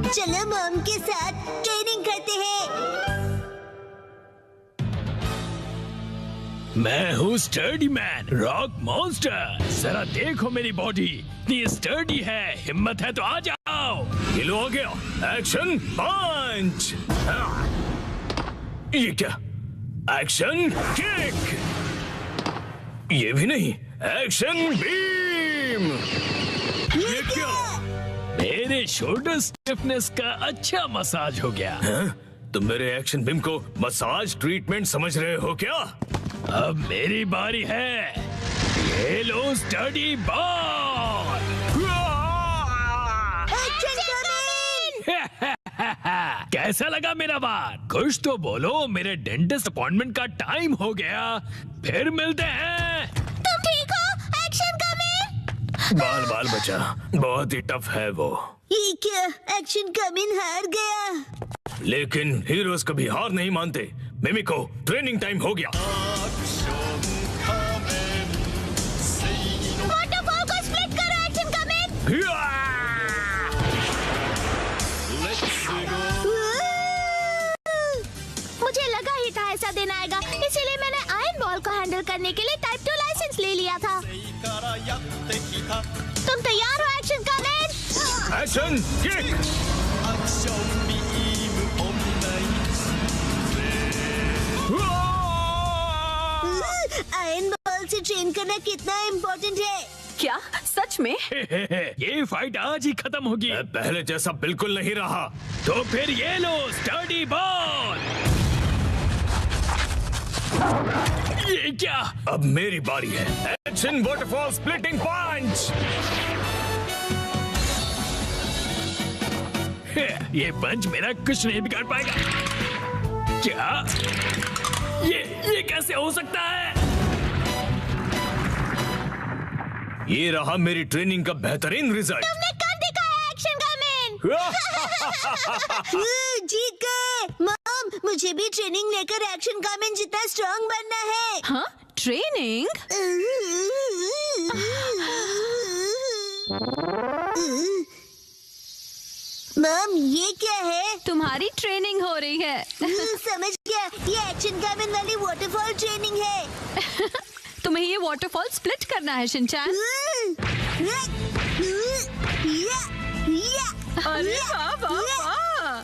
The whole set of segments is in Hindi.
चलो मॉम के साथ ट्रेनिंग करते हैं। मैं हूँ स्टर्डी मैन, रॉक मॉन्स्टर। जरा देखो मेरी बॉडी इतनी स्टर्डी है, हिम्मत है तो आ जाओ। ये लो आ गया, एक्शन पंच। ये क्या, एक्शन किक। ये भी नहीं, एक्शन बीम। ये क्या, मेरे शोल्डर स्टिफनेस का अच्छा मसाज हो गया। तुम मेरे एक्शन बीम को मसाज ट्रीटमेंट समझ रहे हो क्या? अब मेरी बारी है, ये लो स्टडी बॉल। कैसा लगा मेरा बार? कुछ तो बोलो, मेरे डेंटिस्ट अपॉइंटमेंट का टाइम हो गया। फिर मिलते हैं। तुम ठीक हो? Action coming. बाल बाल बचा, बहुत ही टफ है वो। ये क्या, एक्शन कमिंग हार गया। लेकिन हीरोज कभी हार नहीं मानते। मिमिको, ट्रेनिंग टाइम हो गया। वाटरफॉल को स्प्लिट करो, एक्शन कमिंग। मुझे लगा ही था ऐसा दिन आएगा, इसीलिए मैंने आयरन बॉल को हैंडल करने के लिए टाइप 2 लाइसेंस ले लिया था। तुम तैयार हो action coming? Action kick. Iron ball से ट्रेन करना कितना इम्पोर्टेंट है। क्या सच में? ये फाइट आज ही खत्म होगी। पहले जैसा बिल्कुल नहीं रहा। तो फिर ये लो स्टडी बॉल। ये क्या, अब मेरी बारी है। एक्शन वाटरफॉल स्प्लिटिंग पंच। ये पंच मेरा कुछ नहीं बिगाड़ पाएगा। क्या ये कैसे हो सकता है? ये रहा मेरी ट्रेनिंग का बेहतरीन रिजल्ट। तुमने कर दिखाया एक्शन कमिंग। जीत गए। मॉम, मुझे भी ट्रेनिंग लेकर एक्शन कमिंग जितना स्ट्रांग बनना है। हाँ, ट्रेनिंग? मॉम, ये क्या है? तुम्हारी ट्रेनिंग हो रही है। समझ गया, ये एक्शन कमिंग वाली वाटरफॉल ट्रेनिंग है। तुम्हें ये वाटरफॉल स्प्लिट करना है शिनचैन। अरे वाह वाह वाह।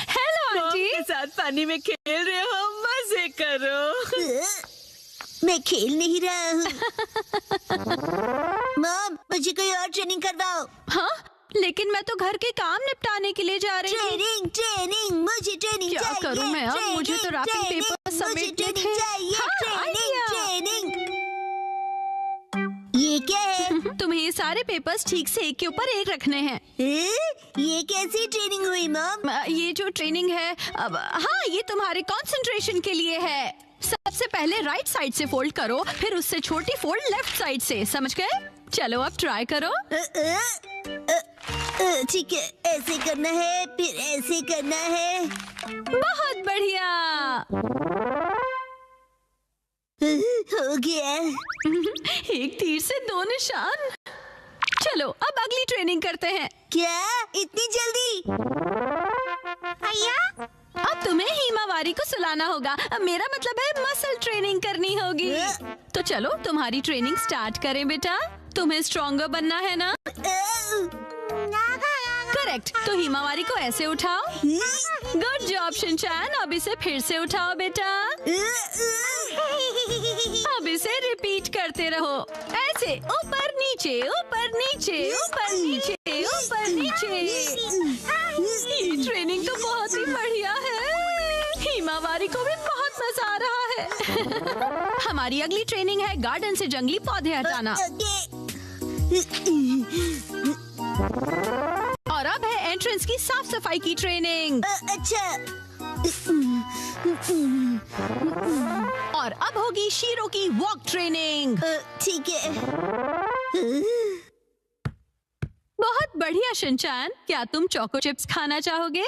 Hello aunty. के साथ पानी में खेल रहे हो, मजे करो। मैं खेल नहीं रहा हूँ। मॉम, मुझे कोई और ट्रेनिंग करवाओ। हाँ, लेकिन मैं तो घर के काम निपटाने के लिए जा रही हूँ। ट्रेनिंग, मुझे ट्रेनिंग क्या चाहिए। करूँ मैं अब? मुझे तो रैपिंग पेपर समेटने थे। हाँ, ट्रेनिंग। ये क्या है? तुम्हें ये सारे पेपर्स ठीक से एक के ऊपर एक रखने हैं। ये कैसी ट्रेनिंग हुई मॉम? ये जो ट्रेनिंग है, अब हाँ, ये तुम्हारे कंसंट्रेशन के लिए है। सबसे पहले राइट साइड से फोल्ड करो, फिर उससे छोटी फोल्ड लेफ्ट साइड से। समझ गए? चलो अब ट्राई करो। ठीक है, ऐसे करना है, फिर ऐसे करना है। बहुत बढ़िया। हो गया। एक तीर से दो निशान। चलो अब अगली ट्रेनिंग करते हैं। क्या इतनी जल्दी? भैया, अब तुम्हें हिमावारी को सुलाना होगा। मेरा मतलब है मसल ट्रेनिंग करनी होगी। तो चलो तुम्हारी ट्रेनिंग स्टार्ट करें बेटा। तुम्हें स्ट्रॉन्गर बनना है ना? करेक्ट। तो हिमावारी को ऐसे उठाओ। Good job Shinchan. अब इसे फिर से उठाओ बेटा। अब इसे रिपीट करते रहो, ऐसे ऊपर नीचे ऊपर नीचे ऊपर नीचे ऊपर नीचे। ये ट्रेनिंग तो बहुत ही बढ़िया है। हिमावारी को भी बहुत मजा आ रहा है। हमारी अगली ट्रेनिंग है गार्डन से जंगली पौधे हटाना। और अब है एंट्रेंस की साफ सफाई की ट्रेनिंग। अच्छा। और अब होगी शीरो की वॉक ट्रेनिंग। ठीक है। बहुत बढ़िया शिनचैन। क्या तुम चोको चिप्स खाना चाहोगे?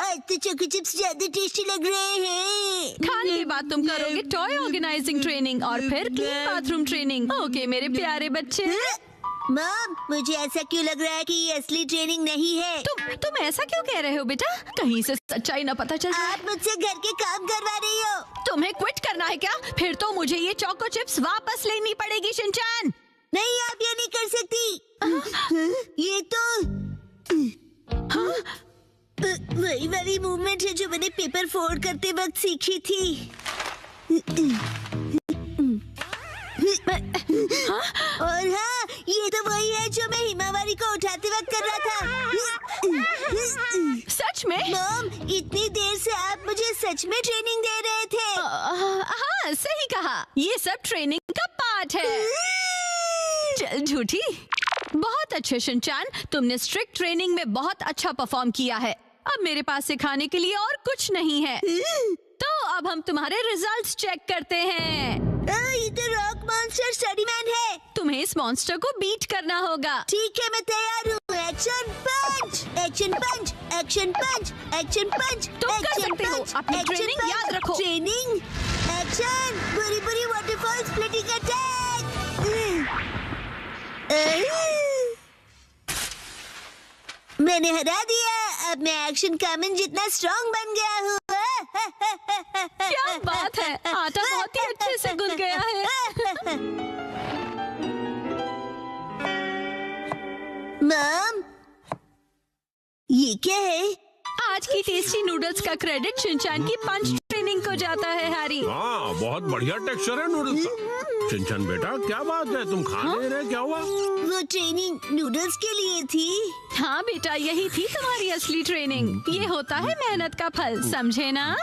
आज तो चोको चिप्स ज्यादा टेस्टी लग रहे हैं। खाने के बाद तुम करोगे टॉय ऑर्गेनाइजिंग ट्रेनिंग और फिर क्लीन बाथरूम ट्रेनिंग। ओके मेरे प्यारे बच्चे। मॉम, मुझे ऐसा क्यों लग रहा है कि ये असली ट्रेनिंग नहीं है? तुम ऐसा क्यों कह रहे हो बेटा? कहीं से सच्चाई न पता चल जाए। आप मुझसे घर के काम करवा रही हो। तुम्हें क्विट करना है क्या? फिर तो मुझे ये चोको चिप्स वापस लेनी पड़ेगी शिनचैन। नहीं, आप ये नहीं कर सकती। ये तो वही वाली मूवमेंट है जो मैंने पेपर फोल्ड करते वक्त सीखी थी। और हाँ, ये तो वही है जो मैं हिमावारी को उठाते वक्त कर रहा था। सच में? मॉम, इतनी देर से आप मुझे सच में ट्रेनिंग दे रहे थे। हाँ, सही कहा। ये सब ट्रेनिंग का पार्ट है। चल झूठी। बहुत अच्छे शिनचैन, तुमने स्ट्रिक्ट ट्रेनिंग में बहुत अच्छा परफॉर्म किया है। अब मेरे पास सिखाने के लिए और कुछ नहीं है। तो अब हम तुम्हारे रिजल्ट्स चेक करते हैं। ये तो रॉक मॉन्स्टर स्टडी मैन है। तुम्हें इस मॉन्स्टर को बीट करना होगा। ठीक है, मैं तैयार हूँ। एक्शन पंच, एक्शन पंच, एक्शन पंच, एक्शन पंच। तुम कर सकते हो। अपनी ट्रेनिंग याद रखो। ट्रेनिंग, एक्शन, बुरी बुरी वाटरफॉल स्प्लिटिंग अटैक। मैंने हरा दिया। अब मैं एक्शन कामन जितना स्ट्रॉन्ग बन गया हूँ। क्या बात है, आटा बहुत ही अच्छे से गुल गया है। मॉम, ये क्या है? आज की टेस्टी नूडल्स का क्रेडिट शिनचैन की पंच ट्रेनिंग को जाता है हैरी। हाँ, बहुत बढ़िया टेक्सचर है नूडल्स का। शिनचैन बेटा, क्या बात है, तुम खा नहीं रहे? क्या हुआ? वो ट्रेनिंग नूडल्स के लिए थी। हाँ बेटा, यही थी तुम्हारी असली ट्रेनिंग। ये होता है मेहनत का फल, समझे ना?